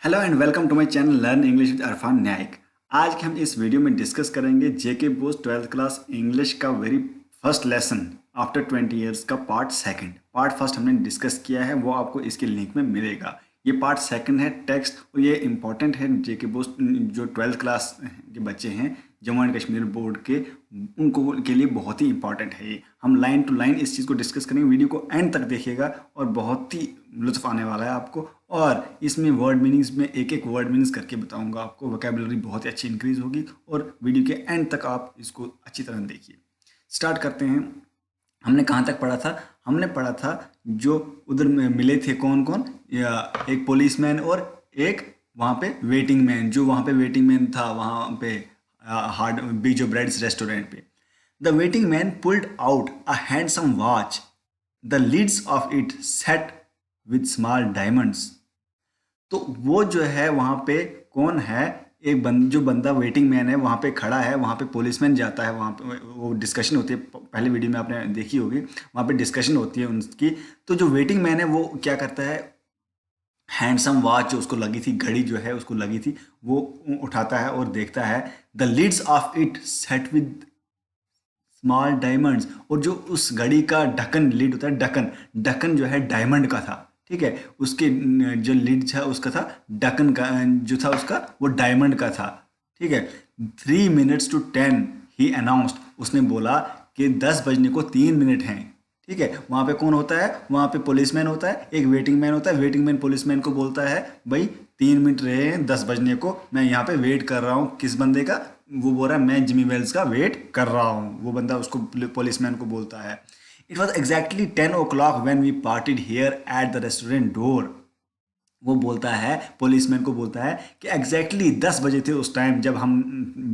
Hello and welcome to my channel learn English with Arfan न्यायिक। आज के हम इस वीडियो में डिस्कस करेंगे JK BOSE 12th class English का very first lesson after 20 years का पार्ट सेकंड। पार्ट फर्स्ट हमने डिस्कस किया है, वो आपको इसके लिंक में मिलेगा। ये पार्ट सेकंड है टेक्स्ट, और ये इंपॉर्टेंट है जेके बोस जो 12th क्लास के बच्चे हैं जम्मू एंड कश्मीर बोर्ड के, उनको के लिए बहुत ही इंपॉर्टेंट है। ये हम लाइन टू लाइन इस चीज़ को डिस्कस करेंगे। वीडियो को एंड तक देखिएगा और बहुत ही लुत्फ आने वाला है आपको। और इसमें वर्ड मीनिंग्स में एक एक वर्ड मीनिंग्स करके बताऊंगा आपको। वोकैबुलरी बहुत ही अच्छी इंक्रीज होगी और वीडियो के एंड तक आप इसको अच्छी तरह देखिए। स्टार्ट करते हैं। हमने कहाँ तक पढ़ा था? हमने पढ़ा था जो उधर में मिले थे कौन कौन, एक पुलिसमैन और एक वहाँ पे वेटिंग मैन। जो वहाँ पे वेटिंग मैन था वहाँ पे हार्ड बीजो ब्रेड्स रेस्टोरेंट पे। The waiting man pulled out a handsome watch, the leads of it set with small diamonds. तो वो जो है वहाँ पे कौन है, एक जो बंदा वेटिंग मैन है वहाँ पे खड़ा है, वहाँ पे पुलिसमैन जाता है, वहाँ पे वो डिस्कशन होती है। पहले वीडियो में आपने देखी होगी, वहाँ पे डिस्कशन होती है उनकी। तो जो वेटिंग मैन है वो क्या करता है, हैंडसम वॉच जो उसको लगी थी, घड़ी जो है उसको लगी थी, वो उठाता है और देखता है the lids of it set with small diamonds. और जो उस घड़ी का ढक्कन, लिड होता है ढक्कन, ढक्कन जो है डायमंड का था। ठीक है, उसके जो लिड था उसका था ढक्कन का, जो था उसका वो डायमंड का था। ठीक है, 3 minutes to 10 ही अनाउंस्ड। उसने बोला कि 10 बजने को 3 मिनट हैं। ठीक है, वहाँ पे कौन होता है, वहाँ पे पुलिसमैन होता है, एक वेटिंग मैन होता है। वेटिंग मैन पुलिसमैन को बोलता है भाई 3 मिनट रहे हैं 10 बजने को, मैं यहाँ पे वेट कर रहा हूँ। किस बंदे का? वो बोल रहा है मैं जिमी वेल्स का वेट कर रहा हूँ। वो बंदा उसको पुलिसमैन को बोलता है it was exactly 10 o'clock when we parted here at the restaurant door। वो बोलता है, पुलिसमैन को बोलता है कि एग्जैक्टली 10 बजे थे उस टाइम जब हम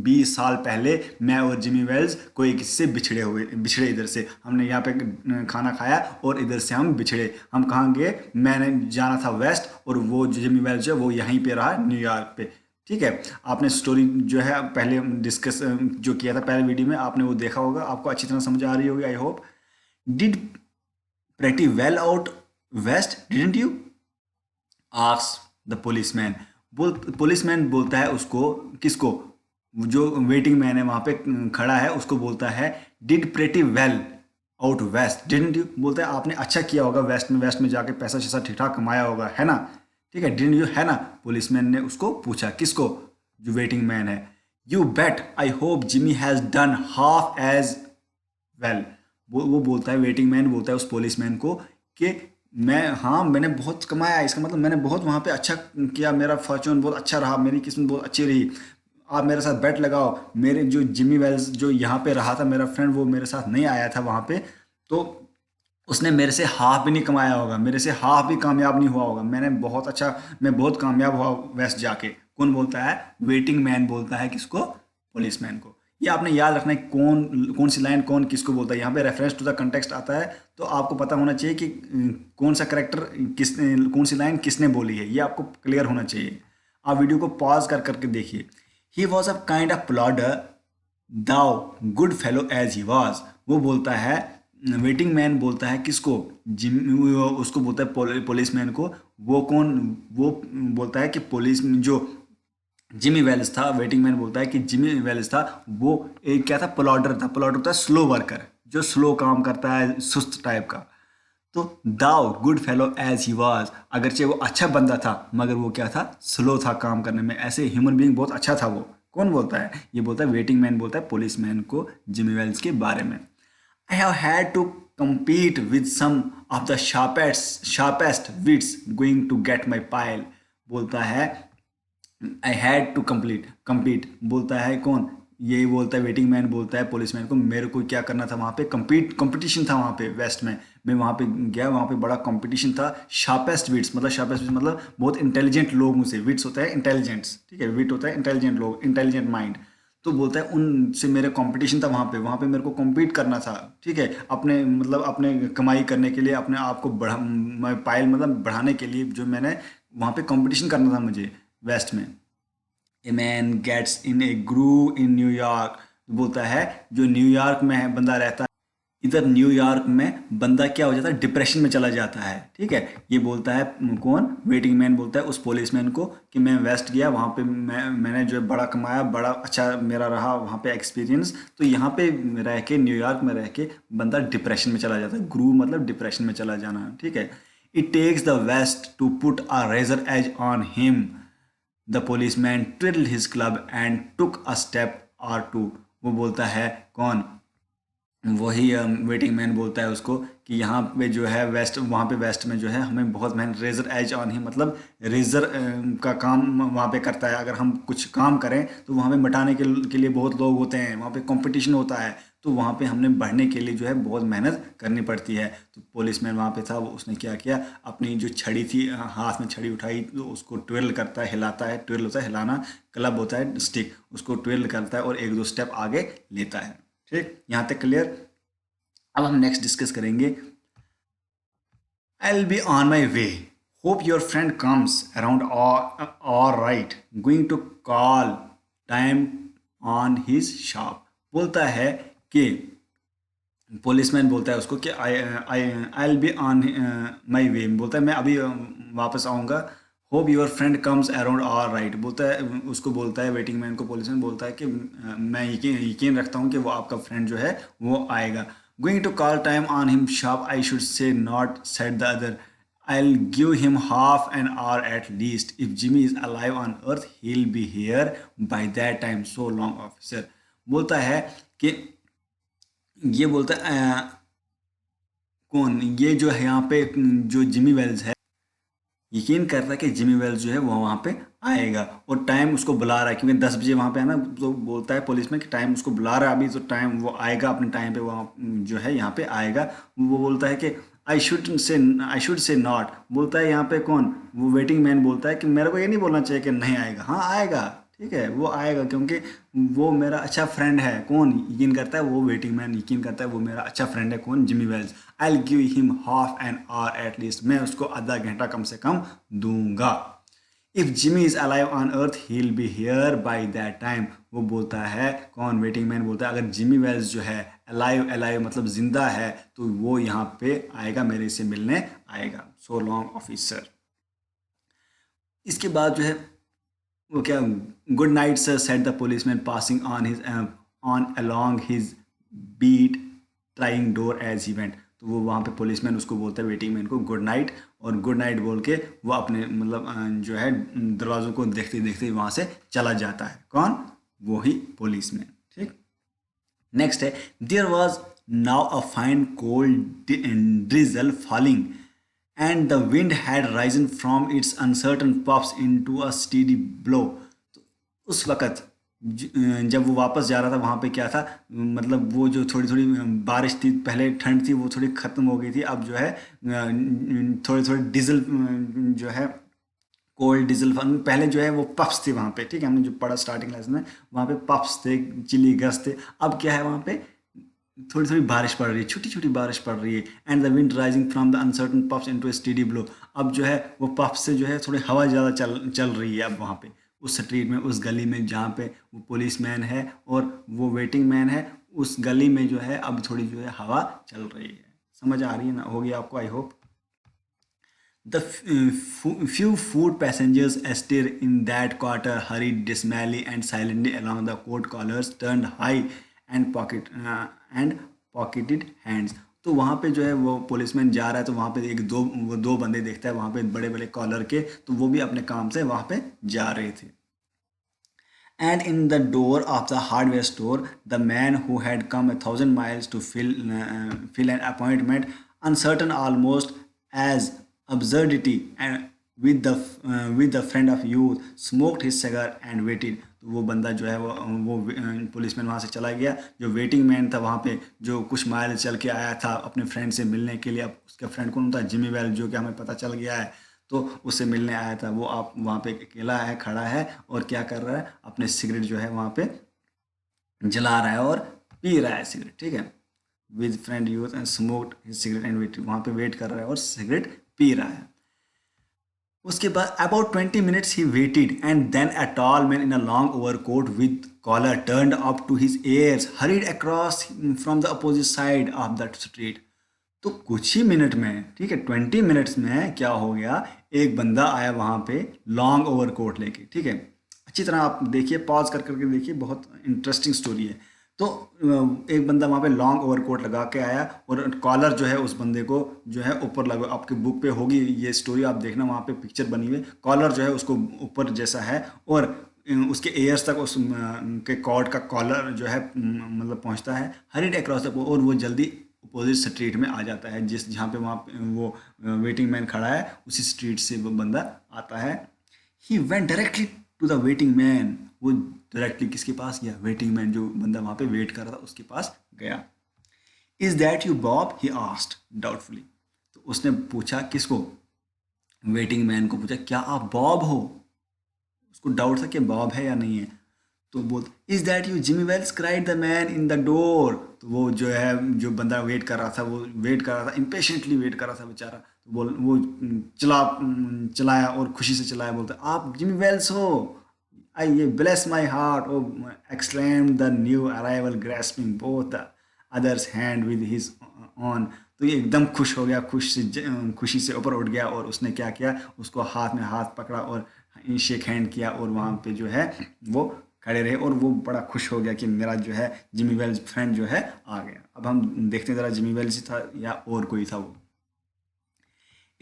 20 साल पहले मैं और जिमी वेल्स कोई किसी से बिछड़े इधर से। हमने यहाँ पे खाना खाया और इधर से हम बिछड़े। हम कहाँ गए? मैंने जाना था वेस्ट और वो जो जिमी वेल्स जो है वो यहीं पे रहा न्यूयॉर्क पे। ठीक है, आपने स्टोरी जो है पहले डिस्कस जो किया था पहले वीडियो में, आपने वो देखा होगा, आपको अच्छी तरह समझ आ रही होगी I hope. Did pretty well out west didn't you ask the policeman. Policeman बोलता है उसको, किसको? जो वेटिंग मैन है वहाँ पे खड़ा है उसको बोलता है did pretty well out west didn't you. बोलता है आपने अच्छा किया होगा वेस्ट में जाके पैसा शैसा ठीक ठाक कमाया होगा, है ना? ठीक है, डिडंट यू, है ना? पुलिसमैन ने उसको पूछा, किसको? जो वेटिंग मैन है। You bet I hope Jimmy has done half as well. वो बोलता है, वेटिंग मैन बोलता है उस पुलिसमैन को कि मैंने बहुत कमाया। इसका मतलब मैंने बहुत वहाँ पे अच्छा किया, मेरा फॉर्चून बहुत अच्छा रहा, मेरी किस्मत बहुत अच्छी रही। आप मेरे साथ बेट लगाओ। मेरे जो जिमी वेल्स जो यहाँ पे रहा था मेरा फ्रेंड, वो मेरे साथ नहीं आया था वहाँ पे, तो उसने मेरे से हाफ भी नहीं कमाया होगा, मेरे से हाफ भी कामयाब नहीं हुआ होगा। मैं बहुत कामयाब हुआ वेस्ट जाके। कौन बोलता है? वेटिंग मैन बोलता है किसको? पुलिसमैन को। ये आपने याद रखना है कौन कौन सी लाइन कौन किसको बोलता है। यहाँ पे रेफरेंस टू द कंटेक्स्ट आता है, तो आपको पता होना चाहिए कि कौन सा करेक्टर किसने, कौन सी लाइन किसने बोली है, ये आपको क्लियर होना चाहिए। आप वीडियो को पॉज कर करके देखिए। He was a kind of plodder though good fellow as he was. वो बोलता है, वेटिंग मैन बोलता है किसको? उसको बोलता है पुलिसमैन को। वो कौन? वो बोलता है कि पुलिस जो जिमी वेल्स था, वेटिंग मैन बोलता है कि जिमी वेल्स था वो एक क्या था, प्लॉडर था। प्लॉडर होता है स्लो वर्कर, जो स्लो काम करता है, सुस्त टाइप का। तो though good fellow as he was, अगरचे वो अच्छा बंदा था मगर वो क्या था, स्लो था काम करने में। ऐसे ह्यूमन बीइंग बहुत अच्छा था वो। कौन बोलता है? ये बोलता है वेटिंग मैन, बोलता है पुलिस मैन को जिमी वेल्स के बारे में। I have had to compete with some of the sharpest wits going to get my pile। बोलता है आई हैड टू compete बोलता है कौन? यही बोलता है वेटिंग मैन, बोलता है पुलिस मैन को मेरे को क्या करना था वहाँ पे, कंपटीशन था वहाँ पे वेस्ट में। मैं वहाँ पे गया, वहाँ पे बड़ा कंपटीशन था। शार्पेस्ट विट्स मतलब बहुत इंटेलिजेंट लोगों से। विट्स होता है इंटेलिजेंट्स, ठीक है, विट होता है इंटेलिजेंट लोग, इंटेलिजेंट माइंड। तो बोलता है उनसे मेरे कंपटीशन था वहाँ पे मेरे को compete करना था। ठीक है, अपने मतलब अपने कमाई करने के लिए, अपने आप को पाइल मतलब बढ़ाने के लिए, जो मैंने वहाँ पे कंपटीशन करना था मुझे वेस्ट में। A man gets in a groove in New York. बोलता है जो न्यूयॉर्क में है बंदा रहता है, इधर न्यूयॉर्क में बंदा क्या हो जाता है, डिप्रेशन में चला जाता है। ठीक है, ये बोलता है कौन, वेटिंग मैन बोलता है उस पुलिसमैन को कि मैं वेस्ट गया, वहाँ पे मैंने जो है बड़ा कमाया, बड़ा अच्छा मेरा रहा वहाँ पे एक्सपीरियंस। तो यहाँ पे रह के, न्यूयॉर्क में रह के बंदा डिप्रेशन में चला जाता है। ग्रू मतलब डिप्रेशन में चला जाना। ठीक है, it takes the west to put a razor edge on him. The policeman trilled his club and took a step or two. वो बोलता है कौन, वही वेटिंग मैन बोलता है उसको कि यहाँ पे जो है वेस्ट, वहाँ पे वेस्ट में जो है हमें बहुत मेहनत, रेजर एज ऑन ही मतलब रेजर का काम वहाँ पे करता है। अगर हम कुछ काम करें तो वहाँ पे मिटाने के लिए बहुत लोग होते हैं, वहाँ पे कंपटीशन होता है, तो वहाँ पे हमने बढ़ने के लिए जो है बहुत मेहनत करनी पड़ती है। तो पुलिसमैन वहाँ पे था, वो उसने क्या किया, अपनी जो छड़ी थी, हाथ में छड़ी उठाई, तो उसको ट्विर्ल करता है, हिलाता है। ट्विर्ल होता है हिलाना, क्लब होता है स्टिक, उसको ट्विर्ल करता है और एक दो स्टेप आगे लेता है। ठीक, यहाँ तक क्लियर। अब हम नेक्स्ट डिस्कस करेंगे, I'll be on my way. Hope your friend comes around all right. Going to call time on his shop. बोलता है कि पुलिसमैन बोलता है उसको कि I will be on my way, बोलता है मैं अभी वापस आऊँगा। Hope your friend comes around all right, बोलता है उसको, बोलता है वेटिंग मैन को पुलिसमैन बोलता है कि मैं यकीन रखता हूँ कि वो आपका फ्रेंड जो है वो आएगा। Going to call time on him shop I should say not set the other, I'll give him half an hour at least. If Jimmy is alive on earth, he'll be here by that time. So long, officer. बोलता है कि ये बोलता है कौन, ये जो है यहाँ पे जो जिमी वेल्स है, यकीन करता है कि जिमी वेल्स जो है वो वहाँ पे आएगा और टाइम उसको बुला रहा है, क्योंकि 10 बजे वहाँ पे है ना। तो बोलता है पुलिस में कि टाइम उसको बुला रहा है अभी, तो टाइम वो आएगा अपने टाइम पे, वहाँ जो है यहाँ पे आएगा। वो बोलता है कि आई शुड से नॉट, बोलता है यहाँ पे कौन, वो वेटिंग मैन बोलता है कि मेरे को ये नहीं बोलना चाहिए कि नहीं आएगा, हाँ आएगा। ठीक है, वो आएगा क्योंकि वो मेरा अच्छा फ्रेंड है। कौन यकीन करता है, वो वेटिंग मैन यकीन करता है वो मेरा अच्छा फ्रेंड है। कौन, Jimmy Wells. I will give him half an hour at least, मैं उसको आधा घंटा कम से कम दूंगा। If Jimmy is alive on earth he will be here by that time. वो बोलता है कौन, वेटिंग मैन बोलता है अगर जिमी वेल्स जो है अलाइव, अलाइव मतलब जिंदा है, तो वो यहाँ पे आएगा, मेरे से मिलने आएगा। So long officer. इसके बाद जो है वो क्या, good night sir said the policeman passing on his on along his beat trying door as he went. तो वो वहाँ पे पुलिसमैन उसको बोलता है वेटिंग मैन को गुड नाइट, और गुड नाइट बोल के वो अपने मतलब जो है दरवाज़ों को देखते देखते वहाँ से चला जाता है। कौन, वो ही पुलिसमैन। ठीक, नेक्स्ट है, there was now a fine cold drizzle falling and the wind had risen from its uncertain puffs into a steady blow। तो उस वक़्त जब वो वापस जा रहा था वहाँ पे क्या था, मतलब वो जो थोड़ी थोड़ी बारिश थी, पहले ठंड थी वो थोड़ी ख़त्म हो गई थी, अब जो है थोड़ी थोड़ी डीजल जो है कोल्ड डीजल, पहले जो है वो पफ्स थे वहाँ पे। ठीक है, हमने जो पढ़ा स्टार्टिंग लेसन में, वहाँ पे पफ्स थे, चिली गस थे। अब क्या है, वहाँ पे थोड़ी थोड़ी बारिश पड़ रही है, छोटी छोटी बारिश पड़ रही है। And the wind rising from the uncertain puffs into A steady blow. अब जो है वो पफ से जो है थोड़ी हवा ज़्यादा चल चल रही है अब वहाँ पे, उस स्ट्रीट में, उस गली में जहाँ पे वो पुलिस मैन है और वो वेटिंग मैन है, उस गली में जो है अब थोड़ी जो है हवा चल रही है। समझ आ रही है ना, होगी आपको, I hope. The few foot passengers astir in that quarter hurried dismally and silently along the coat collars turned high and pocketed hands। तो वहाँ पे जो है वो पुलिसमैन जा रहा है, तो वहाँ पे एक दो वो दो बंदे देखता है वहाँ पे बड़े बड़े कॉलर के, तो वो भी अपने काम से वहाँ पे जा रहे थे। And in the door of the hardware store, the man who had come 1,000 miles to fill an appointment, uncertain almost as absurdity, and with the friend of youth, smoked his cigar and waited। तो वो बंदा जो है वो policeman वहाँ से चला गया। जो वेटिंग मैन था वहाँ पे, जो कुछ माइल चल के आया था अपने फ्रेंड से मिलने के लिए, अब उसका फ्रेंड कौन था, जिमी वेल, जो कि हमें पता चल गया है, तो उससे मिलने आया था। वो आप वहाँ पे अकेला है, खड़ा है, और क्या कर रहा है, अपने सिगरेट जो है वहाँ पे जला रहा है और पी रहा है सिगरेट। ठीक है, with friend youth and smoked his cigarette and wait, वहाँ पे वेट कर रहा है और सिगरेट पी रहा है। उसके बाद अबाउट 20 minutes ही waited and then a tall man in a long overcoat with collar turned up to his ears hurried across from the opposite side of that street. तो कुछ ही मिनट में, ठीक है, 20 minutes में क्या हो गया, एक बंदा आया वहां पे लॉन्ग ओवरकोट लेके, ठीक है। अच्छी तरह आप देखिए, पॉज कर करके देखिए, बहुत इंटरेस्टिंग स्टोरी है। तो एक बंदा वहाँ पे लॉन्ग ओवरकोट लगा के आया और कॉलर जो है उस बंदे को जो है ऊपर लगा, आपके बुक पे होगी ये स्टोरी, आप देखना वहाँ पे पिक्चर बनी हुई है, कॉलर जो है उसको ऊपर जैसा है और उसके एयर्स तक उस के कॉर्ड का कॉलर जो है मतलब पहुँचता है, हरीड अक्रॉस द, और वो जल्दी अपोजिट स्ट्रीट में आ जाता है, जिस जहाँ पे वहाँ पे वो वेटिंग मैन खड़ा है उसी स्ट्रीट से वो बंदा आता है। He went directly to the waiting man, वो डायरेक्टली किसके पास गया, वेटिंग मैन जो बंदा वहां पे वेट कर रहा था उसके पास गया। Is that you Bob, he asked doubtfully. तो उसने पूछा किसको, वेटिंग मैन को पूछा, क्या आप बॉब हो। उसको डाउट था कि बॉब है या नहीं है। तो बोल, is that you Jimmy Wells, cried the man in the door. तो वो जो है, जो बंदा वेट कर रहा था, वो वेट कर रहा था, इम्पेशेंटली वेट कर रहा था बेचारा, तो बोल वो चलाया और खुशी से चलाया, बोलता आप जिमी वेल्स हो। आई ये bless my heart, oh exclaimed the new arrival grasping both the other's hand with his own. तो ये एकदम खुश हो गया, खुशी से ऊपर उठ गया और उसने क्या किया, उसको हाथ में हाथ पकड़ा और शेक हैंड किया और वहाँ पे जो है वो खड़े रहे और वो बड़ा खुश हो गया कि मेरा जो है जिमी वेल्स फ्रेंड जो है आ गया। अब हम देखते हैं ज़रा जिमी वेल्स ही था या और कोई था वो।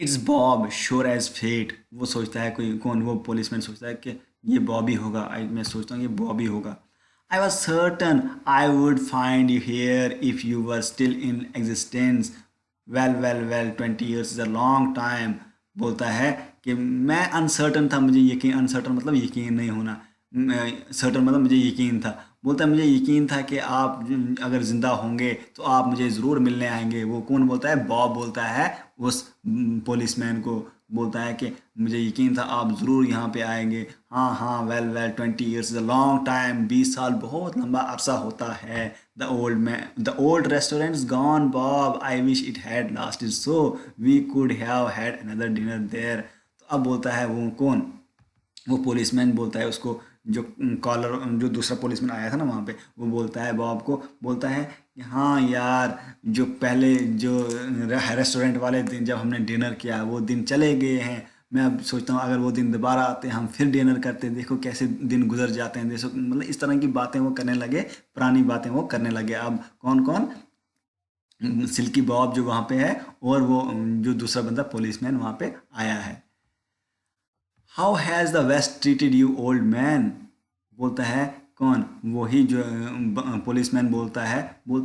It's Bob sure as fate, वो सोचता है, कोई कौन, वो पुलिसमैन सोचता है कि ये बॉबी होगा, मैं सोचता हूँ ये बॉबी होगा। I was certain I would find you here if you were still in existence. Well well well 20 years is a long time. बोलता है कि मैं अनसर्टन था, मुझे यकीन, अनसर्टन मतलब यकीन नहीं होना, सर्टन मतलब मुझे यकीन था। बोलता है मुझे यकीन था कि आप अगर ज़िंदा होंगे तो आप मुझे ज़रूर मिलने आएंगे। वो कौन बोलता है, बॉब बोलता है उस पुलिसमैन को, बोलता है कि मुझे यकीन था आप ज़रूर यहाँ पे आएंगे। हाँ हाँ, well well 20 years is a long time, 20 साल बहुत लंबा अरसा होता है। The old restaurant's gone Bob, I wish it had lasted so we could have had another dinner there. तो अब बोलता है वो कौन, वो पुलिसमैन बोलता है उसको, जो कॉलर, जो दूसरा पुलिसमैन आया था ना वहाँ पे, वो बोलता है बॉब को, बोलता है कि हाँ यार, जो पहले जो रेस्टोरेंट वाले दिन जब हमने डिनर किया वो दिन चले गए हैं। मैं अब सोचता हूँ अगर वो दिन दोबारा आते हम फिर डिनर करते, देखो कैसे दिन गुजर जाते हैं, देखो मतलब इस तरह की बातें वो करने लगे, पुरानी बातें वो करने लगे। अब कौन कौन, सिल्की बॉब जो वहाँ पे है और वो जो दूसरा बंदा पुलिसमैन वहाँ पे आया है। How has the west treated you old man. बोलता है कौन, वही जो पुलिसमैन बोलता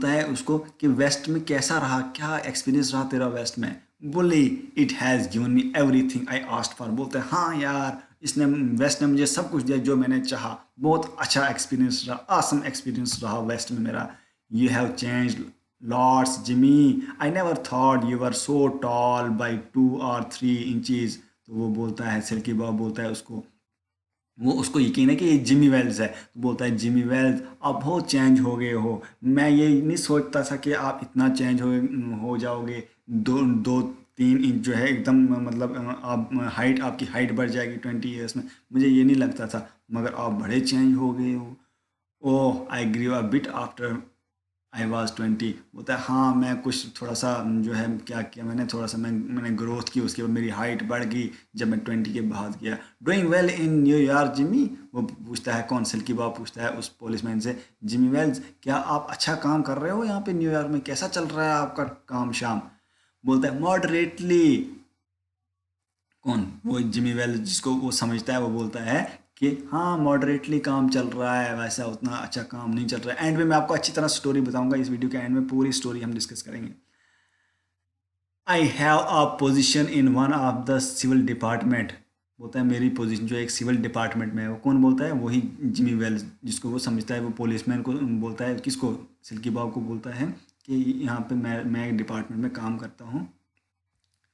है उसको कि वेस्ट में कैसा रहा, क्या एक्सपीरियंस रहा तेरा वेस्ट में। बोली it has given me everything I asked for. बोलते हैं हाँ यार, इसने, वेस्ट ने मुझे सब कुछ दिया जो मैंने चाहा, बहुत अच्छा एक्सपीरियंस रहा, आसम एक्सपीरियंस रहा वेस्ट में मेरा। You have changed lots Jimmy, I never thought you were so tall by 2 or 3 inches। तो वो बोलता है, सिल्की बॉब बोलता है उसको, वो उसको यकीन है कि ये जिमी वेल्स है, तो बोलता है जिमी वेल्स आप बहुत चेंज हो गए हो, मैं ये नहीं सोचता था कि आप इतना चेंज हो जाओगे, 2-3 इंच जो है एकदम, मतलब आप हाइट, आपकी हाइट बढ़ जाएगी 20 years में, मुझे ये नहीं लगता था, मगर आप बड़े चेंज हो गए हो। Oh I grieve a bit after I was 20। बोलता है हाँ मैं कुछ थोड़ा सा जो है क्या किया मैंने, थोड़ा सा मैंने ग्रोथ की, उसके बाद मेरी हाइट बढ़ गई जब मैं 20 के बाद किया। Doing well in New York Jimmy. वो पूछता है कौन, सिल्की बॉब पूछता है उस पुलिसमैन से, जिमी वेल्स क्या आप अच्छा काम कर रहे हो यहाँ पे न्यूयॉर्क में, कैसा चल रहा है आपका काम शाम। बोलता है मॉडरेटली। कौन, वो जिमी वेल जिसको वो समझता है, वो बोलता है कि हाँ मॉडरेटली काम चल रहा है, वैसा उतना अच्छा काम नहीं चल रहा है। एंड में मैं आपको अच्छी तरह स्टोरी बताऊंगा, इस वीडियो के एंड में पूरी स्टोरी हम डिस्कस करेंगे। I have a position in one of the civil department. बोलता है मेरी पोजीशन जो एक सिविल डिपार्टमेंट में है, वो कौन बोलता है, वही जिमी वेल्स जिसको वो समझता है, वो पुलिसमैन को बोलता है, किसको, सिल्की बॉब को बोलता है कि यहाँ पे मैं एक डिपार्टमेंट में काम करता हूँ।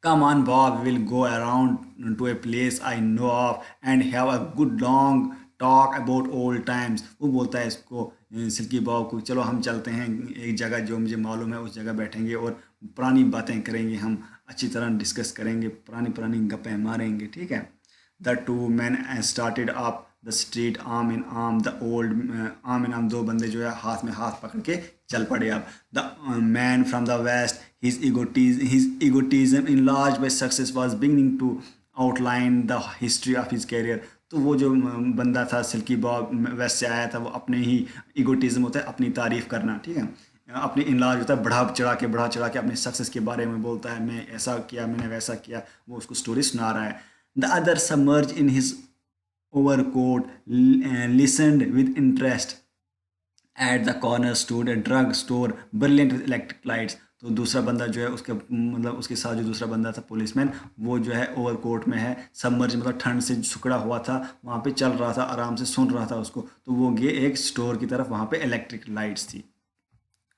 Come on, Bob, we'll go around to a place I know of and have a good long talk about old times। वो बोलता है इसको, सिल्की बॉब को, चलो हम चलते हैं एक जगह जो मुझे मालूम है, उस जगह बैठेंगे और पुरानी बातें करेंगे, हम अच्छी तरह डिस्कस करेंगे, पुरानी पुरानी गप्पें मारेंगे, ठीक है। The two man started up the street arm in arm the old arm in arm, दो बंदे जो है हाथ में हाथ पकड़ के चल पड़े। अब the man from the west his egotism enlarged by success was beginning to outline the history of his career। तो वो जो बंदा था सिल्की बॉब वेस्ट से आया था, वो अपने ही ईगोटिज्म होता है अपनी तारीफ करना, ठीक है, अपनी इनलार्ज होता है बढ़ा चढ़ा के अपने सक्सेस के बारे में बोलता है, मैं ऐसा किया मैंने वैसा किया, वो उसको स्टोरी सुना रहा है। The other submerge in his overcoat, listened with interest at the corner stood a drug store brilliant with electric lights। तो दूसरा बंदा जो है उसके मतलब उसके साथ जो दूसरा बंदा था पुलिसमैन, वो जो है ओवरकोट में है, सबमर्ज मतलब ठंड से सिकुड़ा हुआ था, वहाँ पे चल रहा था, आराम से सुन रहा था उसको। तो वो गए एक स्टोर की तरफ, वहाँ पे इलेक्ट्रिक लाइट्स थी,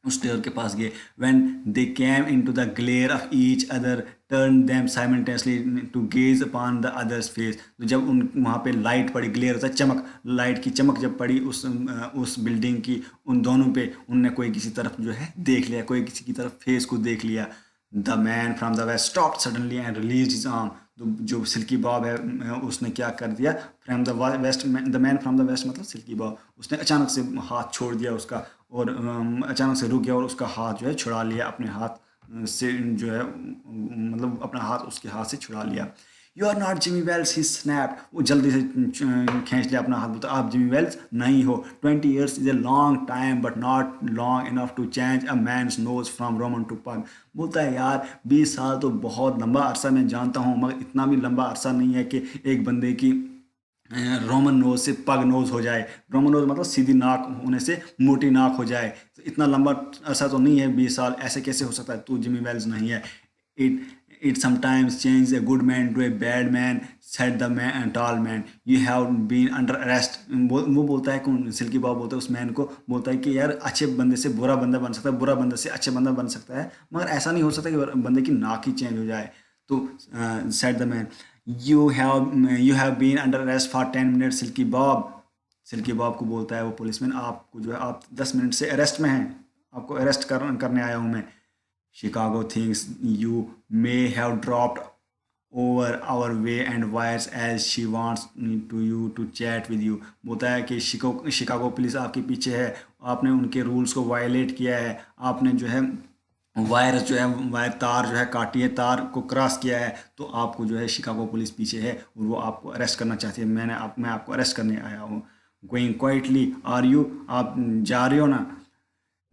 उस स्टोर के पास गए। When they came into the glare of each other turn them simultaneously to gaze upon the other's face. तो जब उन वहाँ पे लाइट पड़ी, ग्लेयर होता है चमक, लाइट की चमक जब पड़ी उस बिल्डिंग की उन दोनों पे, उनने कोई किसी तरफ जो है देख लिया, कोई किसी की तरफ फेस को देख लिया। The man from the west stopped suddenly and release his arm. तो जो सिल्की बॉब है उसने क्या कर दिया, from the west, the man from the west मतलब सिल्की बॉब, उसने अचानक से हाथ छोड़ दिया उसका, और अचानक से रुक गया और उसका हाथ जो है छुड़ा लिया अपने हाथ से, जो है मतलब अपना हाथ उसके हाथ से छुड़ा लिया। You are not Jimmy Wells he snapped, वो जल्दी से खींच लिया अपना हाथ, बोलता आप जिमी वेल्स नहीं हो। 20 years is a long time but not long enough to change a man's nose from Roman to pug. बोलता है यार 20 साल तो बहुत लंबा अरसा मैं जानता हूँ, मगर इतना भी लंबा अरसा नहीं है कि एक बंदे की रोमन नोज से पग नोज हो जाए। रोमन नोज मतलब सीधी नाक होने से मोटी नाक हो जाए, तो इतना लंबा अरसा तो नहीं है 20 साल, ऐसे कैसे हो सकता है, तू जिमी वेल्स नहीं है। It it sometimes change a good man to a bad man said the man tall man, you have been under arrest. वो बोलता है, कौन, सिल्की बॉब बोलता है उस मैन को, बोलता है कि यार अच्छे बंदे से बुरा बंदा बन सकता है, बुरा बंदा से अच्छे बंदा बन सकता है, मगर ऐसा नहीं हो सकता कि बंदे की नाक ही चेंज हो जाए। तो said the man, you have been under arrest for 10 minutes silky Bob. Silky Bob को बोलता है वो पुलिसमैन, आपको जो है आप 10 मिनट से अरेस्ट में हैं, आपको अरेस्ट करने आया हूँ मैं। Chicago thinks you may have dropped over our way and wires as she wants to you to chat with you. बोलता है कि शिकागो पुलिस आपके पीछे है, आपने उनके रूल्स को वायलेट किया है, आपने जो है वायर जो है वायर तार जो है काटी है, तार को क्रॉस किया है, तो आपको जो है शिकागो पुलिस पीछे है और वो आपको अरेस्ट करना चाहती है। मैं आपको अरेस्ट करने आया हूँ। गोइंग क्वाइटली आर यू, आप जा रहे हो ना।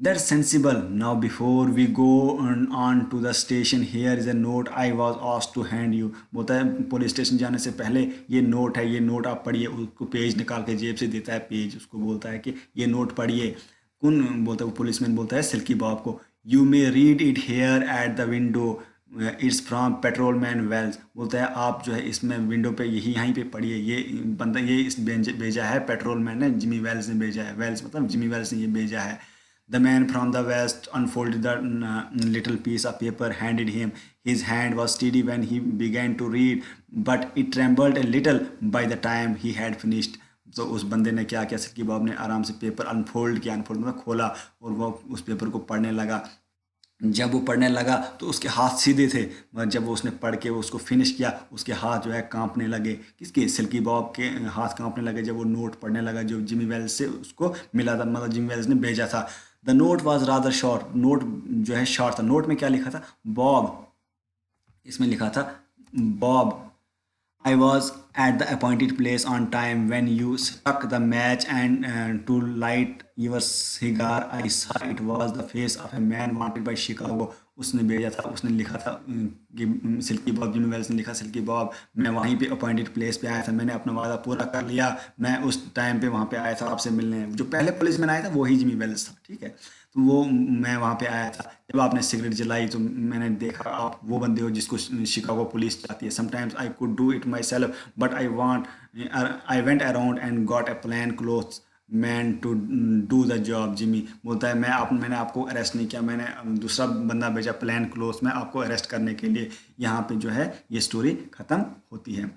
That's sensible now before we go on to the station here is a note I was asked to hand you. बोलता है पुलिस स्टेशन जाने से पहले ये नोट है, ये नोट आप पढ़िए। उसको पेज निकाल के जेब से देता है पेज, उसको बोलता है कि ये नोट पढ़िए। कौन बोलता है, वो पुलिसमैन बोलता है सिल्की बॉब को, you may read it here at the window it's from patrol man Wells. बोलता है आप जो है इसमें विंडो पे यहीं पे पढ़िए, ये बंदा ये इस भेजा है पेट्रोल मैन ने, जिमी वेल्स ने भेजा है, वेल्स मतलब जिमी वेल्स ने ये भेजा है। The man from the west unfolded the little piece of paper, handed him. His hand was steady when he began to read, but it trembled a little by the time he had finished. तो उस बंदे ने क्या किया, silkie Bob ने आराम से paper unfold किया, अनफोल्ड मतलब खोला, और वो उस पेपर को पढ़ने लगा। जब वो पढ़ने लगा तो उसके हाथ सीधे थे, मगर जब वो उसने पढ़ के वो उसको फिनिश किया, उसके हाथ जो है कांपने लगे। किसके, सिल्की बॉब के हाथ कांपने लगे जब वो नोट पढ़ने लगा जो जिमी वेल्स से उसको मिला था, मतलब जिमी वेल्स ने भेजा था। The note was rather short, note जो है शॉर्ट था। नोट में क्या लिखा था, बॉब, इसमें लिखा था Bob, I was at the appointed place on time when you struck the match and to light your cigar I saw it was the face of a man wanted by Chicago। उसने भेजा था, उसने लिखा था कि silkie Bob, Jimmy Wales ने लिखा, silkie Bob मैं वहीं पे अपॉइंटेड प्लेस पे आया था, मैंने अपना वादा पूरा कर लिया, मैं उस टाइम पे वहाँ पे आया था आपसे मिलने। जो पहले पुलिस मैन आया था वही जिमी वेल्स था, ठीक है। तो वो मैं वहाँ पे आया था, जब आपने सिगरेट जलाई तो मैंने देखा आप वो बंदे हो जिसको शिकागो पुलिस चाहती है। Sometimes I could do it myself but I went around and got a plain clothes man to do the job. Jimmy बोलता है मैंने आपको अरेस्ट नहीं किया, मैंने दूसरा बंदा भेजा प्लान क्लोथ्स में आपको अरेस्ट करने के लिए। यहाँ पे जो है ये स्टोरी ख़त्म होती है।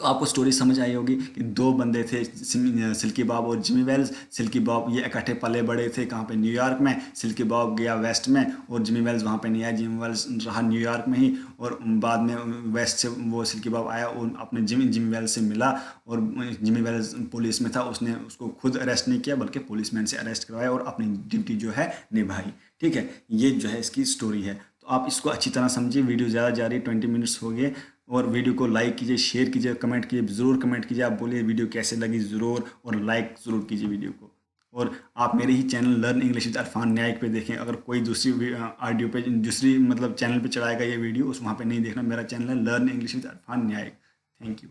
तो आपको स्टोरी समझ आई होगी कि दो बंदे थे, सिल्की बॉब और जिमी वेल्स। सिल्की बॉब ये इकट्ठे पले बड़े थे कहाँ पे, न्यूयॉर्क में। सिल्की बॉब गया वेस्ट में और जिमी वेल्स वहाँ पे नहीं आया, जिमी वेल्स रहा न्यूयॉर्क में ही। और बाद में वेस्ट से वो सिल्की बॉब आया और अपने जिमी वेल्स से मिला। और जिमी वेल्स पुलिस में था, उसने उसको खुद अरेस्ट नहीं किया बल्कि पुलिसमैन से अरेस्ट करवाया और अपनी ड्यूटी जो है निभाई। ठीक है, ये जो है इसकी स्टोरी है। तो आप इसको अच्छी तरह समझिए। वीडियो ज़्यादा जा रही है, 20 मिनट्स हो गए। और वीडियो को लाइक कीजिए, शेयर कीजिए, कमेंट कीजिए, ज़रूर कमेंट कीजिए, आप बोलिए वीडियो कैसे लगी ज़रूर, और लाइक ज़रूर कीजिए वीडियो को। और आप मेरे ही channel learn English with Arfan न्यायिक पे देखें। अगर कोई दूसरी ऑडियो पे, दूसरी मतलब चैनल पे चढ़ाएगा ये वीडियो, उस वहाँ पे नहीं देखना। मेरा चैनल है लर्न इंग्लिश विद अरफान न्यायिक। Thank you.